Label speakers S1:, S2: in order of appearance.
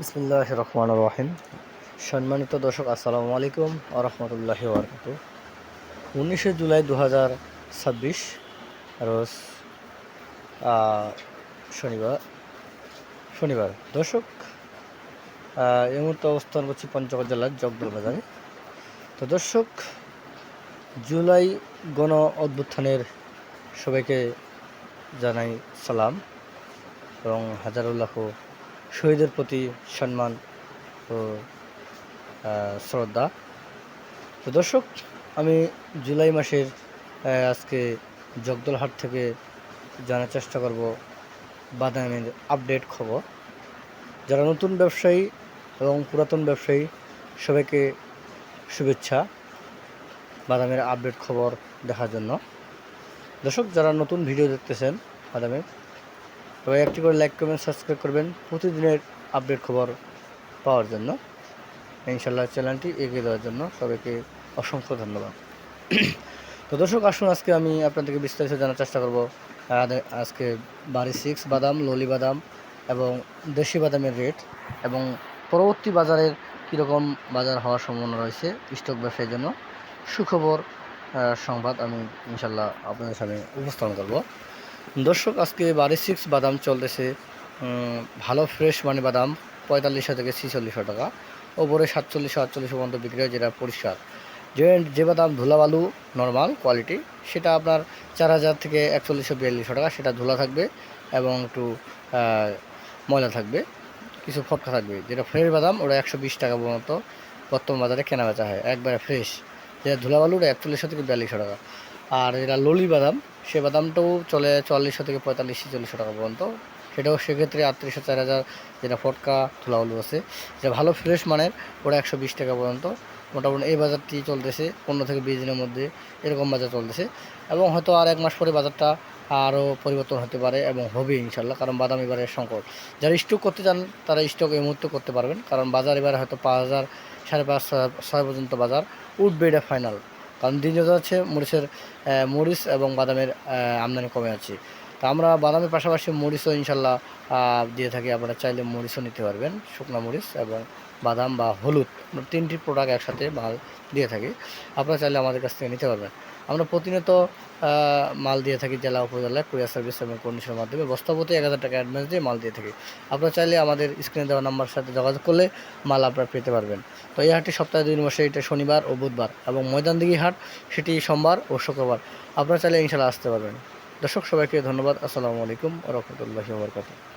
S1: বিসমিল্লাহির রহমানির রহিম। সম্মানিত দর্শক, আসসালামু আলাইকুম ওয়া রাহমাতুল্লাহি ওয়া বারাকাতুহু। 19শে জুলাই 2026 রোজ শনিবার শনিবার দর্শক, এই মুহূর্তে অবস্থান করছি পঞ্চগড় জেলার জগদল বাজারে। তো দর্শক, জুলাই গণ অভ্যুত্থানের সবাইকে জানাই সালাম এবং হাজারুল্লাহ শহীদের প্রতি সম্মান ও শ্রদ্ধা। তো দর্শক, আমি জুলাই মাসের আজকে জগদলহাট থেকে জানার চেষ্টা করব বাদামের আপডেট খবর। যারা নতুন ব্যবসায়ী এবং পুরাতন ব্যবসায়ী সবাইকে শুভেচ্ছা বাদামের আপডেট খবর দেখার জন্য। দর্শক, যারা নতুন ভিডিও দেখতেছেন বাদামের, সবাই একটি করে লাইক করবেন, সাবস্ক্রাইব করবেন প্রতিদিনের আপডেট খবর পাওয়ার জন্য। ইনশাল্লাহ চ্যানেলটি এগিয়ে দেওয়ার জন্য সবাইকে অসংখ্য ধন্যবাদ। তো দর্শক, আসুন আজকে আমি আপনাদেরকে বিস্তারিত জানার চেষ্টা করব আজকে বাড়ি 6 বাদাম, ললি বাদাম এবং দেশি বাদামের রেট এবং পরবর্তী বাজারের কীরকম বাজার হওয়ার সম্ভাবনা রয়েছে স্টক ব্যবসায়ের জন্য সুখবর সংবাদ আমি ইনশাল্লাহ আপনাদের সামনে উপস্থাপন করব। দর্শক, আজকে বাড়ি 6 বাদাম চলতেছে ভালো ফ্রেশ মানে বাদাম 4500 থেকে 4600 টাকা, ওপরে 4748 পর্যন্ত বিক্রি হয়, যেটা পরিষ্কার। যে বাদাম ধুলা বালু নর্মাল কোয়ালিটি, সেটা আপনার 4000 থেকে 4142 টাকা, সেটা ধুলা থাকবে এবং একটু ময়লা থাকবে, কিছু ফটকা থাকবে। যেটা ফ্রেশ বাদাম ওটা 120 টাকা পর্যন্ত বর্তমান বাজারে কেনা বেচা হয়, একবারে ফ্রেশ। যেটা ধুলা বালু ওটা 4100 থেকে 4200 টাকা। আর যেটা ললি বাদাম, সে বাদামটাও চলে 4400 থেকে 45-46 টাকা পর্যন্ত, সেটাও সেক্ষেত্রে 3800 4000, যেটা ফটকা ধুলা বালু আছে। যেটা ভালো ফ্রেশ মানের ওটা 120 টাকা পর্যন্ত। মোটামুটি এই বাজারটি চলতেছে 15 থেকে 20 দিনের মধ্যে, এরকম বাজার চলতেছে। এবং হয়তো আর 1 মাস পরে বাজারটা আরও পরিবর্তন হতে পারে এবং হবে ইনশাল্লাহ, কারণ বাদাম এবারে সংকট। যারা স্টক করতে চান তারা স্টক এই মুহূর্তে করতে পারবেন, কারণ বাজার এবারে হয়তো 5000, 5.5, 6 পর্যন্ত বাজার উঠবে, এটা ফাইনাল। কারণ দিন যত যাচ্ছে মরিচ এবং বাদামের আমদানি কমে আছে। তা আমরা বাদামের পাশাপাশি মরিচও ইনশাল্লাহ দিয়ে থাকি। আপনারা চাইলে মরিচও নিতে পারবেন, শুকনো মরিচ এবং বাদাম বা হলুদ, আমরা 3টি প্রোডাক্ট একসাথে মাল দিয়ে থাকি। আপনারা চাইলে আমাদের কাছ থেকে নিতে পারবেন। আমরা প্রতিনিয়ত মাল দিয়ে থাকি জেলা উপজেলায় কুরিয়ার সার্ভিস এবং কন্ডিশনের মাধ্যমে, বস্তাপতি 1000 টাকা অ্যাডভান্স দিয়ে মাল দিয়ে থাকি। আপনারা চাইলে আমাদের স্ক্রিনে দেওয়া নাম্বারের সাথে যোগাযোগ করলে মাল আপনারা পেতে পারবেন। তো এই হাটটি সপ্তাহে 2 দিন বসে, এটা শনিবার ও বুধবার, এবং ময়দানদিঘি হাট সেটি সোমবার ও শুক্রবার। আপনারা চাইলে ইনশাল্লাহ আসতে পারবেন। দর্শক, সবাইকে ধন্যবাদ। আসসালামু আলাইকুম ওয়া রাহমাতুল্লাহি ওয়া বারাকাতুহু।